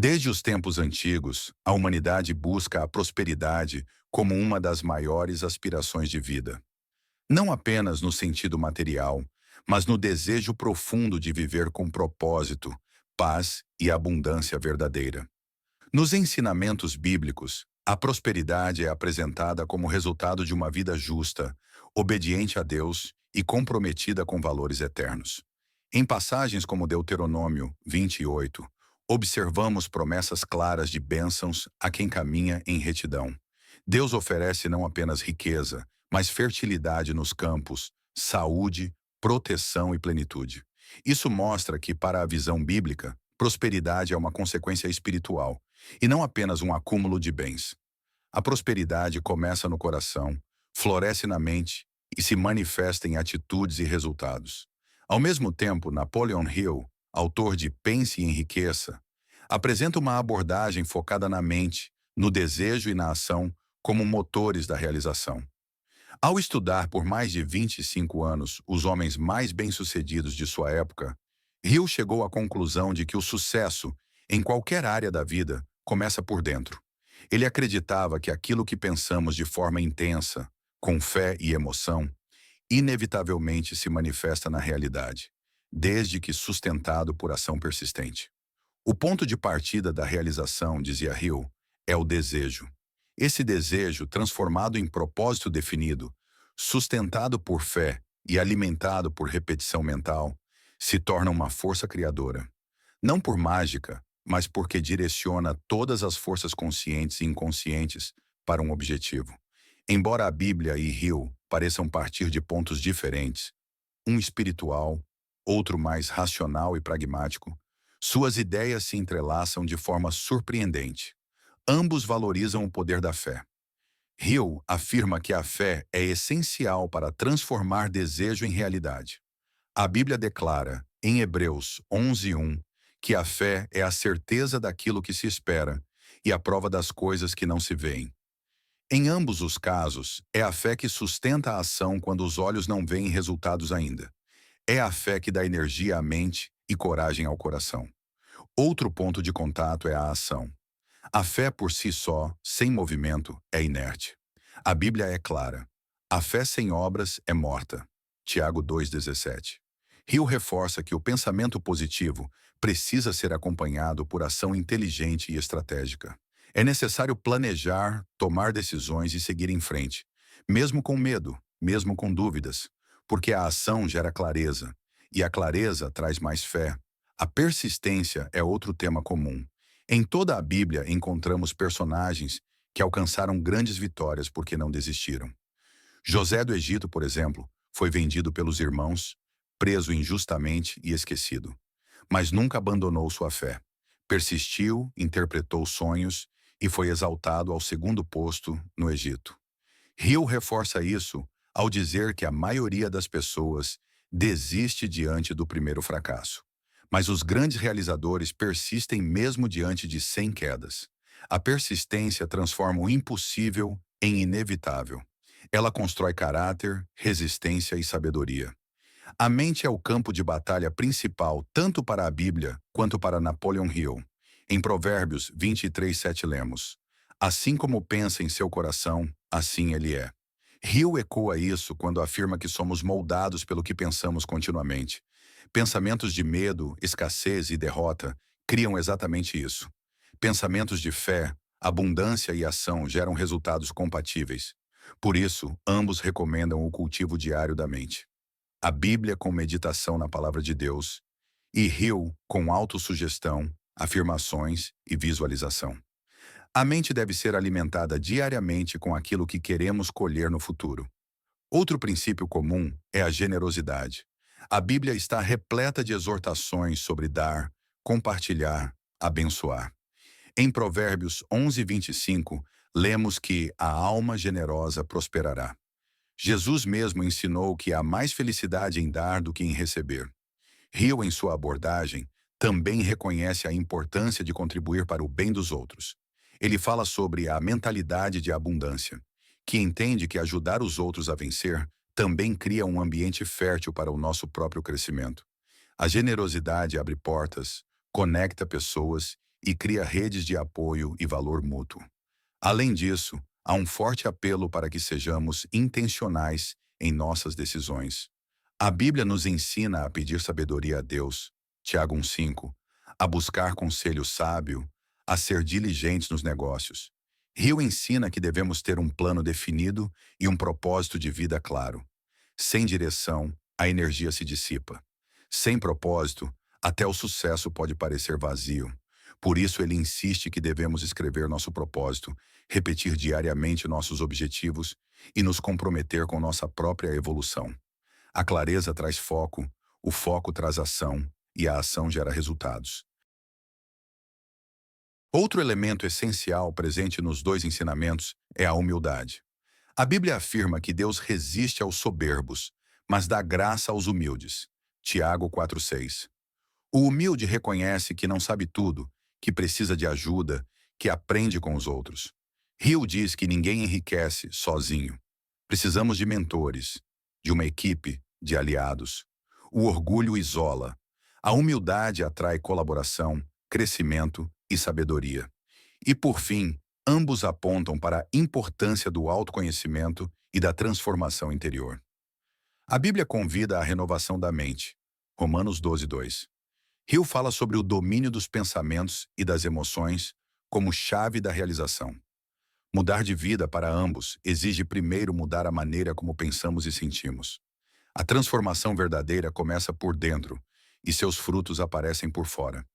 Desde os tempos antigos, a humanidade busca a prosperidade como uma das maiores aspirações de vida. Não apenas no sentido material, mas no desejo profundo de viver com propósito, paz e abundância verdadeira. Nos ensinamentos bíblicos, a prosperidade é apresentada como resultado de uma vida justa, obediente a Deus e comprometida com valores eternos. Em passagens como Deuteronômio 28, observamos promessas claras de bênçãos a quem caminha em retidão. Deus oferece não apenas riqueza, mas fertilidade nos campos, saúde, proteção e plenitude. Isso mostra que, para a visão bíblica, prosperidade é uma consequência espiritual e não apenas um acúmulo de bens. A prosperidade começa no coração, floresce na mente e se manifesta em atitudes e resultados. Ao mesmo tempo, Napoleon Hill, autor de Pense e Enriqueça, apresenta uma abordagem focada na mente, no desejo e na ação como motores da realização. Ao estudar por mais de 25 anos os homens mais bem-sucedidos de sua época, Hill chegou à conclusão de que o sucesso, em qualquer área da vida, começa por dentro. Ele acreditava que aquilo que pensamos de forma intensa, com fé e emoção, inevitavelmente se manifesta na realidade, desde que sustentado por ação persistente. O ponto de partida da realização, dizia Hill, é o desejo. Esse desejo, transformado em propósito definido, sustentado por fé e alimentado por repetição mental, se torna uma força criadora. Não por mágica, mas porque direciona todas as forças conscientes e inconscientes para um objetivo. Embora a Bíblia e Hill pareçam partir de pontos diferentes, um espiritual, outro mais racional e pragmático, suas ideias se entrelaçam de forma surpreendente. Ambos valorizam o poder da fé. Hill afirma que a fé é essencial para transformar desejo em realidade. A Bíblia declara, em Hebreus 11:1, que a fé é a certeza daquilo que se espera e a prova das coisas que não se veem. Em ambos os casos, é a fé que sustenta a ação quando os olhos não veem resultados ainda. É a fé que dá energia à mente e coragem ao coração. Outro ponto de contato é a ação. A fé por si só, sem movimento, é inerte. A Bíblia é clara. A fé sem obras é morta. Tiago 2,17. Hill reforça que o pensamento positivo precisa ser acompanhado por ação inteligente e estratégica. É necessário planejar, tomar decisões e seguir em frente, mesmo com medo, mesmo com dúvidas, porque a ação gera clareza, e a clareza traz mais fé. A persistência é outro tema comum. Em toda a Bíblia encontramos personagens que alcançaram grandes vitórias porque não desistiram. José do Egito, por exemplo, foi vendido pelos irmãos, preso injustamente e esquecido. Mas nunca abandonou sua fé. Persistiu, interpretou sonhos e foi exaltado ao segundo posto no Egito. Hill reforça isso ao dizer que a maioria das pessoas desiste diante do primeiro fracasso. Mas os grandes realizadores persistem mesmo diante de 100 quedas. A persistência transforma o impossível em inevitável. Ela constrói caráter, resistência e sabedoria. A mente é o campo de batalha principal tanto para a Bíblia quanto para Napoleon Hill. Em Provérbios 23:7 lemos: Assim como pensa em seu coração, assim ele é. Hill ecoa isso quando afirma que somos moldados pelo que pensamos continuamente. Pensamentos de medo, escassez e derrota criam exatamente isso. Pensamentos de fé, abundância e ação geram resultados compatíveis. Por isso, ambos recomendam o cultivo diário da mente. A Bíblia com meditação na palavra de Deus e Hill com autossugestão, afirmações e visualização. A mente deve ser alimentada diariamente com aquilo que queremos colher no futuro. Outro princípio comum é a generosidade. A Bíblia está repleta de exortações sobre dar, compartilhar, abençoar. Em Provérbios 11:25, lemos que a alma generosa prosperará. Jesus mesmo ensinou que há mais felicidade em dar do que em receber. Hill, em sua abordagem, também reconhece a importância de contribuir para o bem dos outros. Ele fala sobre a mentalidade de abundância, que entende que ajudar os outros a vencer também cria um ambiente fértil para o nosso próprio crescimento. A generosidade abre portas, conecta pessoas e cria redes de apoio e valor mútuo. Além disso, há um forte apelo para que sejamos intencionais em nossas decisões. A Bíblia nos ensina a pedir sabedoria a Deus, Tiago 1,5, a buscar conselho sábio, a ser diligentes nos negócios. Rio ensina que devemos ter um plano definido e um propósito de vida claro. Sem direção, a energia se dissipa. Sem propósito, até o sucesso pode parecer vazio. Por isso, ele insiste que devemos escrever nosso propósito, repetir diariamente nossos objetivos e nos comprometer com nossa própria evolução. A clareza traz foco, o foco traz ação e a ação gera resultados. Outro elemento essencial presente nos dois ensinamentos é a humildade. A Bíblia afirma que Deus resiste aos soberbos, mas dá graça aos humildes. Tiago 4,6. O humilde reconhece que não sabe tudo, que precisa de ajuda, que aprende com os outros. Hill diz que ninguém enriquece sozinho. Precisamos de mentores, de uma equipe, de aliados. O orgulho isola. A humildade atrai colaboração, crescimento e sabedoria. E, por fim, ambos apontam para a importância do autoconhecimento e da transformação interior. A Bíblia convida à renovação da mente. Romanos 12,2. Hill fala sobre o domínio dos pensamentos e das emoções como chave da realização. Mudar de vida para ambos exige primeiro mudar a maneira como pensamos e sentimos. A transformação verdadeira começa por dentro e seus frutos aparecem por fora.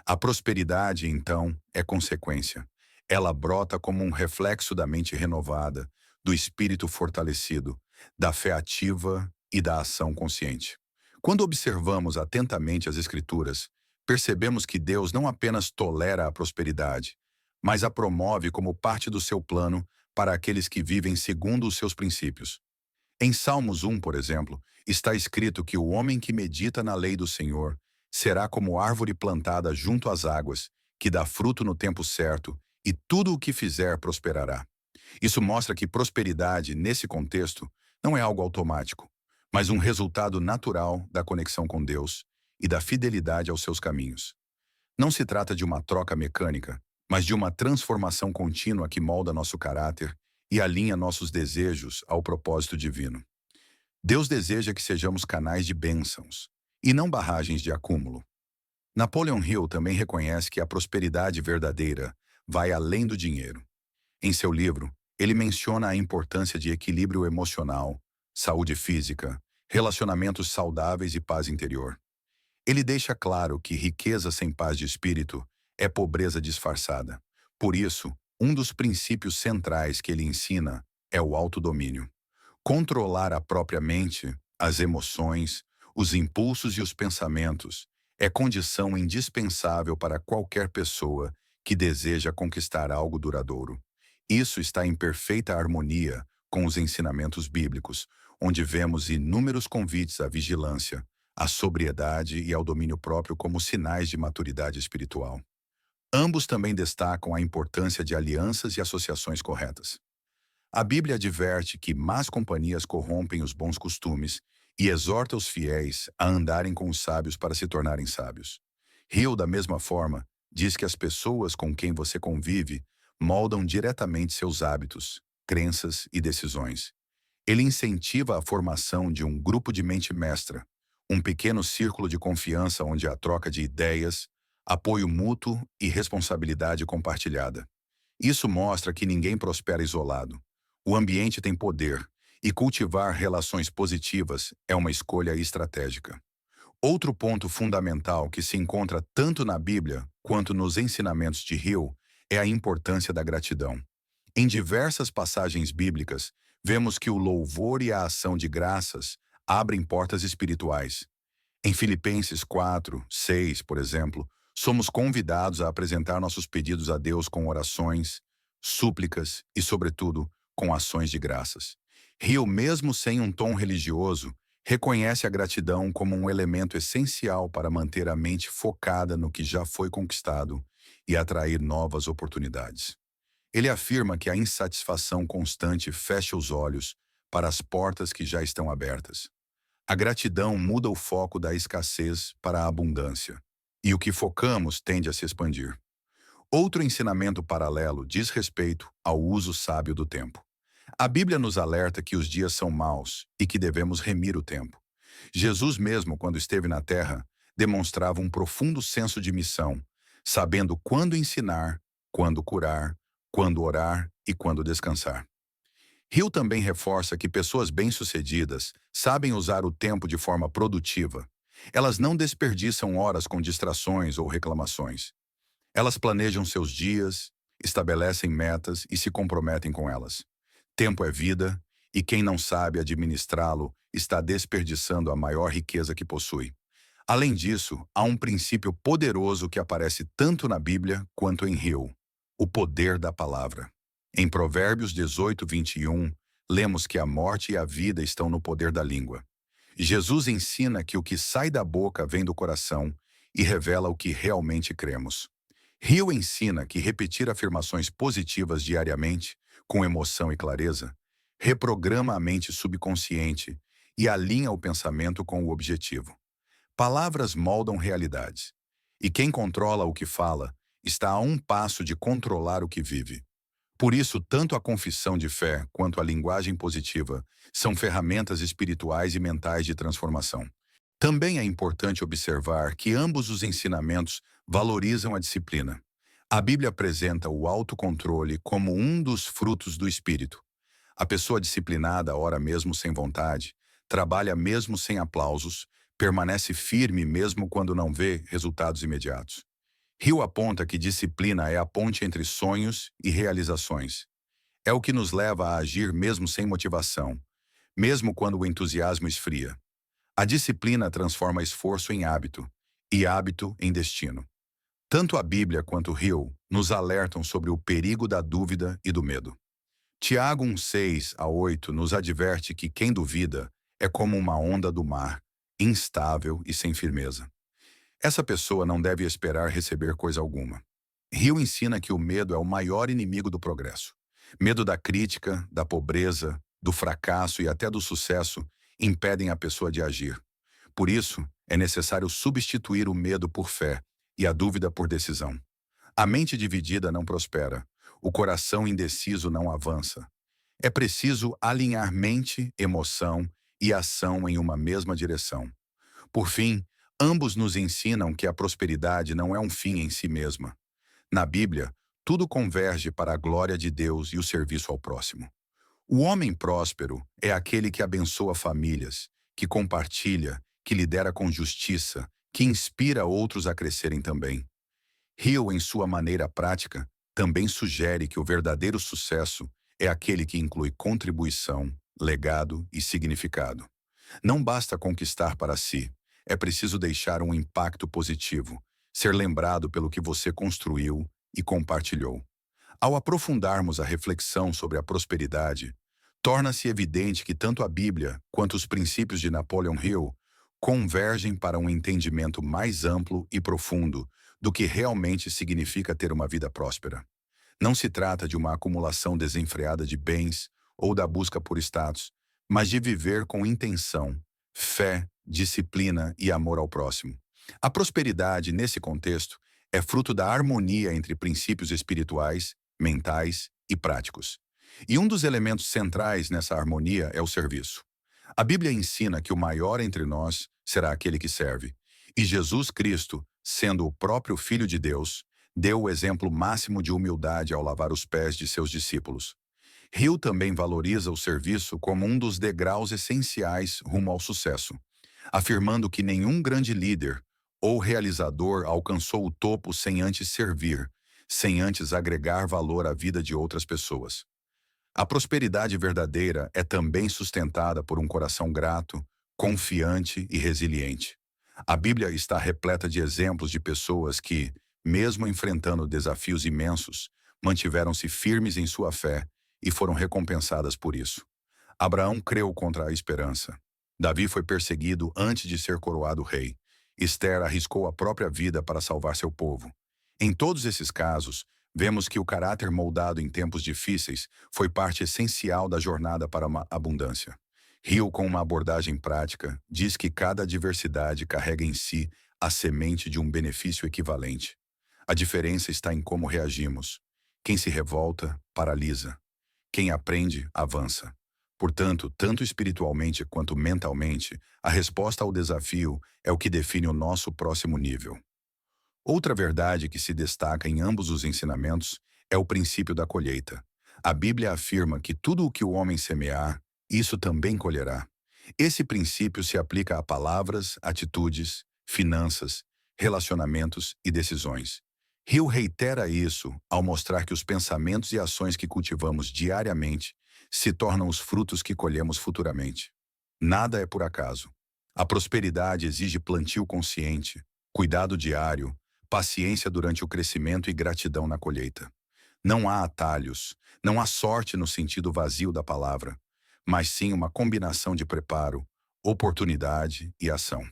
A prosperidade, então, é consequência. Ela brota como um reflexo da mente renovada, do espírito fortalecido, da fé ativa e da ação consciente. Quando observamos atentamente as Escrituras, percebemos que Deus não apenas tolera a prosperidade, mas a promove como parte do seu plano para aqueles que vivem segundo os seus princípios. Em Salmos 1, por exemplo, está escrito que o homem que medita na lei do Senhor será como árvore plantada junto às águas, que dá fruto no tempo certo, e tudo o que fizer prosperará. Isso mostra que prosperidade, nesse contexto, não é algo automático, mas um resultado natural da conexão com Deus e da fidelidade aos seus caminhos. Não se trata de uma troca mecânica, mas de uma transformação contínua que molda nosso caráter e alinha nossos desejos ao propósito divino. Deus deseja que sejamos canais de bênçãos, e não barragens de acúmulo. Napoleon Hill também reconhece que a prosperidade verdadeira vai além do dinheiro. Em seu livro, ele menciona a importância de equilíbrio emocional, saúde física, relacionamentos saudáveis e paz interior. Ele deixa claro que riqueza sem paz de espírito é pobreza disfarçada. Por isso, um dos princípios centrais que ele ensina é o autodomínio. Controlar a própria mente, as emoções, os impulsos e os pensamentos é condição indispensável para qualquer pessoa que deseja conquistar algo duradouro. Isso está em perfeita harmonia com os ensinamentos bíblicos, onde vemos inúmeros convites à vigilância, à sobriedade e ao domínio próprio como sinais de maturidade espiritual. Ambos também destacam a importância de alianças e associações corretas. A Bíblia adverte que más companhias corrompem os bons costumes e exorta os fiéis a andarem com os sábios para se tornarem sábios. Hill, da mesma forma, diz que as pessoas com quem você convive moldam diretamente seus hábitos, crenças e decisões. Ele incentiva a formação de um grupo de mente mestra, um pequeno círculo de confiança onde há troca de ideias, apoio mútuo e responsabilidade compartilhada. Isso mostra que ninguém prospera isolado. O ambiente tem poder, e cultivar relações positivas é uma escolha estratégica. Outro ponto fundamental que se encontra tanto na Bíblia quanto nos ensinamentos de Hill é a importância da gratidão. Em diversas passagens bíblicas, vemos que o louvor e a ação de graças abrem portas espirituais. Em Filipenses 4:6, por exemplo, somos convidados a apresentar nossos pedidos a Deus com orações, súplicas e, sobretudo, com ações de graças. Hill, mesmo sem um tom religioso, reconhece a gratidão como um elemento essencial para manter a mente focada no que já foi conquistado e atrair novas oportunidades. Ele afirma que a insatisfação constante fecha os olhos para as portas que já estão abertas. A gratidão muda o foco da escassez para a abundância, e o que focamos tende a se expandir. Outro ensinamento paralelo diz respeito ao uso sábio do tempo. A Bíblia nos alerta que os dias são maus e que devemos remir o tempo. Jesus mesmo, quando esteve na Terra, demonstrava um profundo senso de missão, sabendo quando ensinar, quando curar, quando orar e quando descansar. Hill também reforça que pessoas bem-sucedidas sabem usar o tempo de forma produtiva. Elas não desperdiçam horas com distrações ou reclamações. Elas planejam seus dias, estabelecem metas e se comprometem com elas. Tempo é vida, e quem não sabe administrá-lo está desperdiçando a maior riqueza que possui. Além disso, há um princípio poderoso que aparece tanto na Bíblia quanto em Hill: o poder da palavra. Em Provérbios 18:21, lemos que a morte e a vida estão no poder da língua. Jesus ensina que o que sai da boca vem do coração e revela o que realmente cremos. Hill ensina que repetir afirmações positivas diariamente, com emoção e clareza, reprograma a mente subconsciente e alinha o pensamento com o objetivo. Palavras moldam realidades, e quem controla o que fala está a um passo de controlar o que vive. Por isso, tanto a confissão de fé quanto a linguagem positiva são ferramentas espirituais e mentais de transformação. Também é importante observar que ambos os ensinamentos valorizam a disciplina. A Bíblia apresenta o autocontrole como um dos frutos do Espírito. A pessoa disciplinada ora mesmo sem vontade, trabalha mesmo sem aplausos, permanece firme mesmo quando não vê resultados imediatos. Hill aponta que disciplina é a ponte entre sonhos e realizações. É o que nos leva a agir mesmo sem motivação, mesmo quando o entusiasmo esfria. A disciplina transforma esforço em hábito, e hábito em destino. Tanto a Bíblia quanto Hill nos alertam sobre o perigo da dúvida e do medo. Tiago 1:6-8 nos adverte que quem duvida é como uma onda do mar, instável e sem firmeza. Essa pessoa não deve esperar receber coisa alguma. Hill ensina que o medo é o maior inimigo do progresso. Medo da crítica, da pobreza, do fracasso e até do sucesso impedem a pessoa de agir. Por isso, é necessário substituir o medo por fé e a dúvida por decisão. A mente dividida não prospera. O coração indeciso não avança. É preciso alinhar mente, emoção e ação em uma mesma direção. Por fim, ambos nos ensinam que a prosperidade não é um fim em si mesma. Na Bíblia, tudo converge para a glória de Deus e o serviço ao próximo. O homem próspero é aquele que abençoa famílias, que compartilha, que lidera com justiça, que inspira outros a crescerem também. Hill, em sua maneira prática, também sugere que o verdadeiro sucesso é aquele que inclui contribuição, legado e significado. Não basta conquistar para si, é preciso deixar um impacto positivo, ser lembrado pelo que você construiu e compartilhou. Ao aprofundarmos a reflexão sobre a prosperidade, torna-se evidente que tanto a Bíblia quanto os princípios de Napoleon Hill convergem para um entendimento mais amplo e profundo do que realmente significa ter uma vida próspera. Não se trata de uma acumulação desenfreada de bens ou da busca por status, mas de viver com intenção, fé, disciplina e amor ao próximo. A prosperidade, nesse contexto, é fruto da harmonia entre princípios espirituais, mentais e práticos. E um dos elementos centrais nessa harmonia é o serviço. A Bíblia ensina que o maior entre nós será aquele que serve. E Jesus Cristo, sendo o próprio Filho de Deus, deu o exemplo máximo de humildade ao lavar os pés de seus discípulos. Hill também valoriza o serviço como um dos degraus essenciais rumo ao sucesso, afirmando que nenhum grande líder ou realizador alcançou o topo sem antes servir, sem antes agregar valor à vida de outras pessoas. A prosperidade verdadeira é também sustentada por um coração grato, confiante e resiliente. A Bíblia está repleta de exemplos de pessoas que, mesmo enfrentando desafios imensos, mantiveram-se firmes em sua fé e foram recompensadas por isso. Abraão creu contra a esperança. Davi foi perseguido antes de ser coroado rei. Esther arriscou a própria vida para salvar seu povo. Em todos esses casos, vemos que o caráter moldado em tempos difíceis foi parte essencial da jornada para uma abundância. Hill, com uma abordagem prática, diz que cada adversidade carrega em si a semente de um benefício equivalente. A diferença está em como reagimos. Quem se revolta, paralisa. Quem aprende, avança. Portanto, tanto espiritualmente quanto mentalmente, a resposta ao desafio é o que define o nosso próximo nível. Outra verdade que se destaca em ambos os ensinamentos é o princípio da colheita. A Bíblia afirma que tudo o que o homem semear, isso também colherá. Esse princípio se aplica a palavras, atitudes, finanças, relacionamentos e decisões. Hill reitera isso ao mostrar que os pensamentos e ações que cultivamos diariamente se tornam os frutos que colhemos futuramente. Nada é por acaso. A prosperidade exige plantio consciente, cuidado diário, paciência durante o crescimento e gratidão na colheita. Não há atalhos, não há sorte no sentido vazio da palavra, mas sim uma combinação de preparo, oportunidade e ação.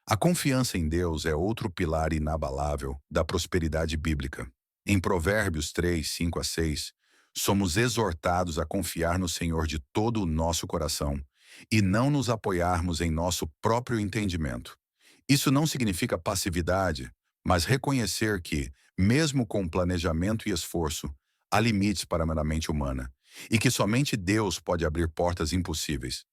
A confiança em Deus é outro pilar inabalável da prosperidade bíblica. Em Provérbios 3, 5 a 6, somos exortados a confiar no Senhor de todo o nosso coração e não nos apoiarmos em nosso próprio entendimento. Isso não significa passividade, mas reconhecer que, mesmo com planejamento e esforço, há limites para a mente humana e que somente Deus pode abrir portas impossíveis.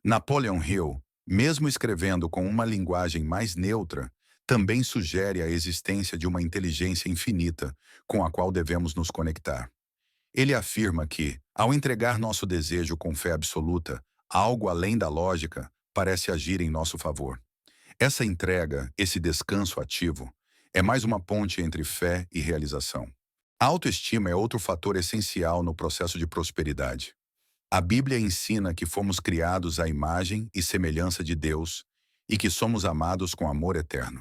Napoleon Hill, mesmo escrevendo com uma linguagem mais neutra, também sugere a existência de uma inteligência infinita com a qual devemos nos conectar. Ele afirma que, ao entregar nosso desejo com fé absoluta, algo além da lógica parece agir em nosso favor. Essa entrega, esse descanso ativo, é mais uma ponte entre fé e realização. A autoestima é outro fator essencial no processo de prosperidade. A Bíblia ensina que fomos criados à imagem e semelhança de Deus e que somos amados com amor eterno.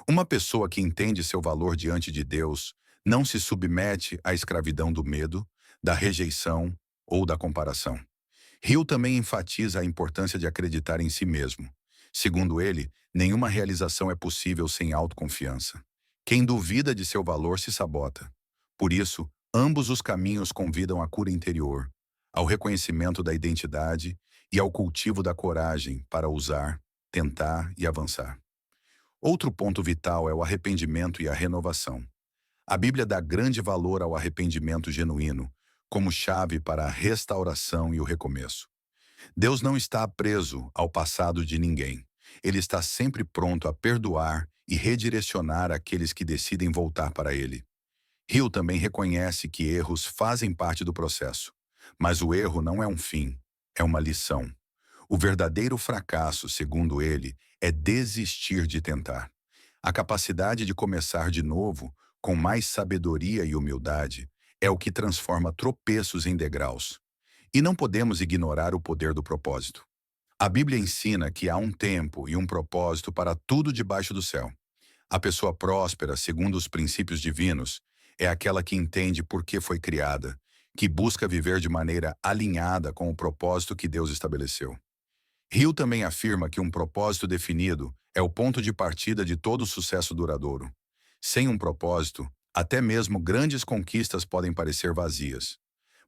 Uma pessoa que entende seu valor diante de Deus não se submete à escravidão do medo, da rejeição ou da comparação. Hill também enfatiza a importância de acreditar em si mesmo. Segundo ele, nenhuma realização é possível sem autoconfiança. Quem duvida de seu valor se sabota. Por isso, ambos os caminhos convidam à cura interior, ao reconhecimento da identidade e ao cultivo da coragem para usar, tentar e avançar. Outro ponto vital é o arrependimento e a renovação. A Bíblia dá grande valor ao arrependimento genuíno, como chave para a restauração e o recomeço. Deus não está preso ao passado de ninguém. Ele está sempre pronto a perdoar e redirecionar aqueles que decidem voltar para Ele. Hill também reconhece que erros fazem parte do processo, mas o erro não é um fim, é uma lição. O verdadeiro fracasso, segundo ele, é desistir de tentar. A capacidade de começar de novo, com mais sabedoria e humildade, é o que transforma tropeços em degraus. E não podemos ignorar o poder do propósito. A Bíblia ensina que há um tempo e um propósito para tudo debaixo do céu. A pessoa próspera, segundo os princípios divinos, é aquela que entende por que foi criada, que busca viver de maneira alinhada com o propósito que Deus estabeleceu. Hill também afirma que um propósito definido é o ponto de partida de todo sucesso duradouro. Sem um propósito, até mesmo grandes conquistas podem parecer vazias.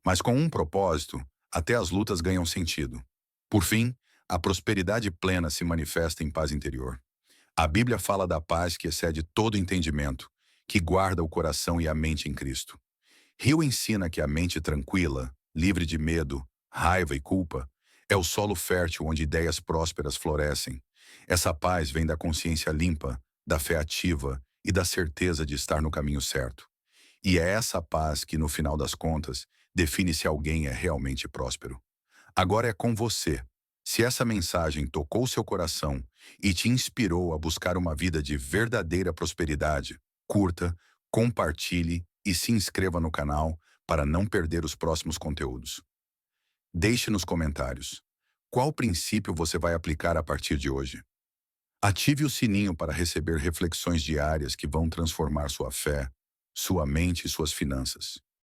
Mas com um propósito, até as lutas ganham sentido. Por fim, a prosperidade plena se manifesta em paz interior. A Bíblia fala da paz que excede todo entendimento, que guarda o coração e a mente em Cristo. Hill ensina que a mente tranquila, livre de medo, raiva e culpa, é o solo fértil onde ideias prósperas florescem. Essa paz vem da consciência limpa, da fé ativa e da certeza de estar no caminho certo. E é essa paz que, no final das contas, define se alguém é realmente próspero. Agora é com você. Se essa mensagem tocou seu coração e te inspirou a buscar uma vida de verdadeira prosperidade, curta, compartilhe e se inscreva no canal para não perder os próximos conteúdos. Deixe nos comentários qual princípio você vai aplicar a partir de hoje. Ative o sininho para receber reflexões diárias que vão transformar sua fé, sua mente e suas finanças.